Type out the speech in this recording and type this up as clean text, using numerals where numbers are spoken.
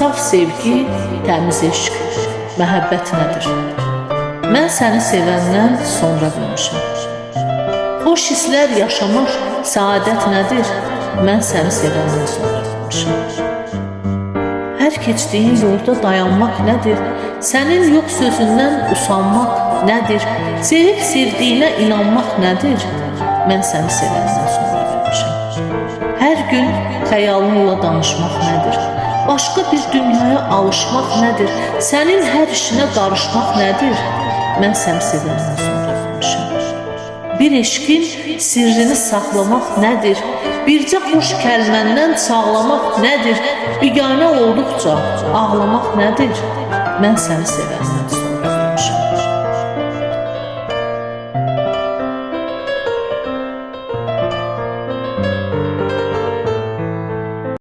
saf sevgi, təmiz eşq, məhəbbət nədir? Mən səni sevəndən sonra bilmişəm. Xoş hisslər yaşamaq, səadət nədir? Mən səni sevəndən sonra bilmişəm. Hər keçdiyin yolda dayanmaq nədir? Sənin yox sözündən usanmaq nədir? Sevib sevdiyinə inanmaq nədir? Mən səni sevəndən sonra bilmişəm. Hər gün xəyalınla danışmaq nədir? Başqa bir dünyaya alışmaq nədir? Sənin hər işinə qarışmaq nədir? Mən səni sevəndən sonra bilmişəm. Bir eşqin sirrini saxlamaq nədir? Bircə xoş kəlməndən sağlamaq nədir? Biganə olduqca ağlamaq nədir? Mən səni sevəndən sonra